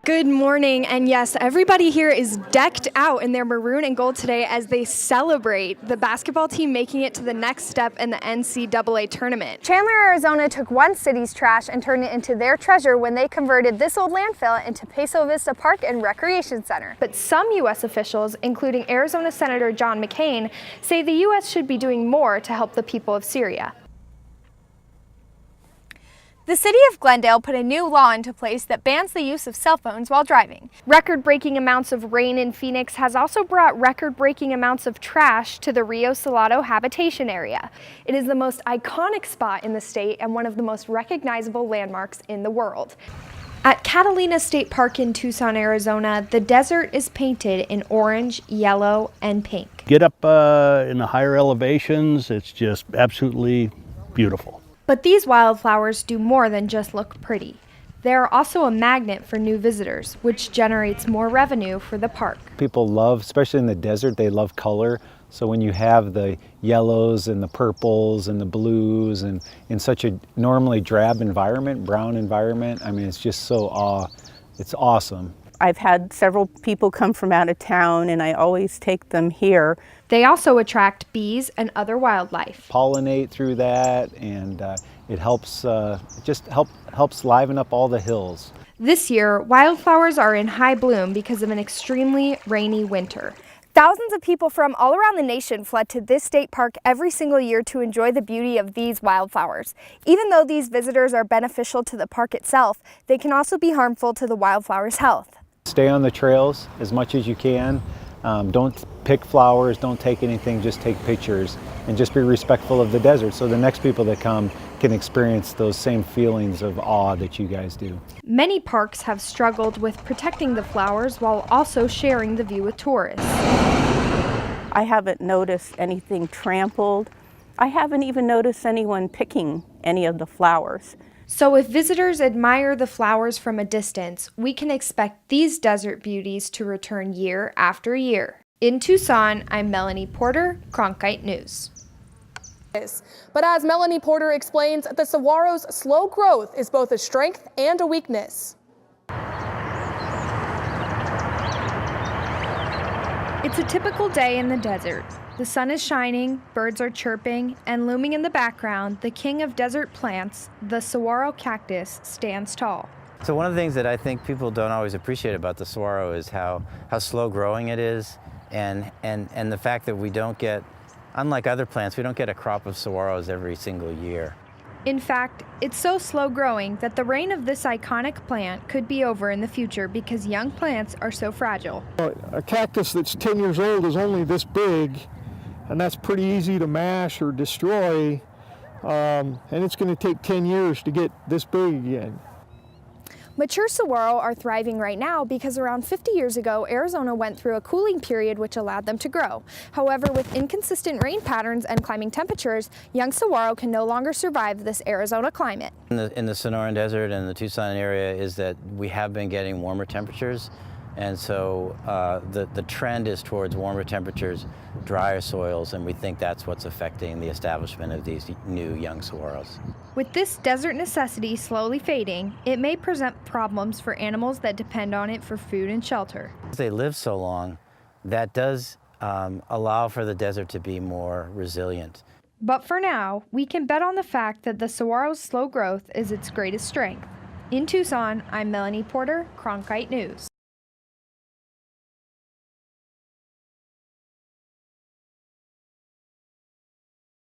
Good morning, and yes, everybody here is decked out in their maroon and gold today as they celebrate the basketball team making it to the next step in the NCAA tournament. Chandler, Arizona took one city's trash and turned it into their treasure when they converted this old landfill into Peso Vista Park and Recreation Center. But some U.S. officials, including Arizona Senator John McCain, say the U.S. should be doing more to help the people of Syria. The city of Glendale put a new law into place that bans the use of cell phones while driving. Record-breaking amounts of rain in Phoenix has also brought record-breaking amounts of trash to the Rio Salado habitation area. It is the most iconic spot in the state and one of the most recognizable landmarks in the world. At Catalina State Park in Tucson, Arizona, the desert is painted in orange, yellow, and pink. Get up in the higher elevations, it's just absolutely beautiful. But these wildflowers do more than just look pretty. They are also a magnet for new visitors, which generates more revenue for the park. People love, especially in the desert, they love color. So when you have the yellows and the purples and the blues and in such a normally drab environment, brown environment, I mean, it's just so it's awesome. I've had several people come from out of town and I always take them here. They also attract bees and other wildlife. Pollinate through that, and it helps helps liven up all the hills. This year, wildflowers are in high bloom because of an extremely rainy winter. Thousands of people from all around the nation flood to this state park every single year to enjoy the beauty of these wildflowers. Even though these visitors are beneficial to the park itself, they can also be harmful to the wildflowers' health. Stay on the trails as much as you can. Don't pick flowers, don't take anything, just take pictures, and just be respectful of the desert so the next people that come can experience those same feelings of awe that you guys do. Many parks have struggled with protecting the flowers while also sharing the view with tourists. I haven't noticed anything trampled. I haven't even noticed anyone picking any of the flowers. So if visitors admire the flowers from a distance, we can expect these desert beauties to return year after year. In Tucson, I'm Melanie Porter, Cronkite News. But as Melanie Porter explains, the saguaro's slow growth is both a strength and a weakness. It's a typical day in the desert. The sun is shining, birds are chirping, and looming in the background, the king of desert plants, the saguaro cactus, stands tall. So one of the things that I think people don't always appreciate about the saguaro is how slow growing it is, and the fact that we don't get, unlike other plants, we don't get a crop of saguaros every single year. In fact, it's so slow growing that the reign of this iconic plant could be over in the future because young plants are so fragile. A cactus that's 10 years old is only this big, and that's pretty easy to mash or destroy, and it's going to take 10 years to get this big again. Mature saguaro are thriving right now because around 50 years ago, Arizona went through a cooling period which allowed them to grow. However, with inconsistent rain patterns and climbing temperatures, young saguaro can no longer survive this Arizona climate. In the Sonoran Desert and the Tucson area is that we have been getting warmer temperatures, and so the trend is towards warmer temperatures, drier soils, and we think that's what's affecting the establishment of these new young saguaros. With this desert necessity slowly fading, it may present problems for animals that depend on it for food and shelter. They live so long, that does allow for the desert to be more resilient. But for now, we can bet on the fact that the saguaro's slow growth is its greatest strength. In Tucson, I'm Melanie Porter, Cronkite News.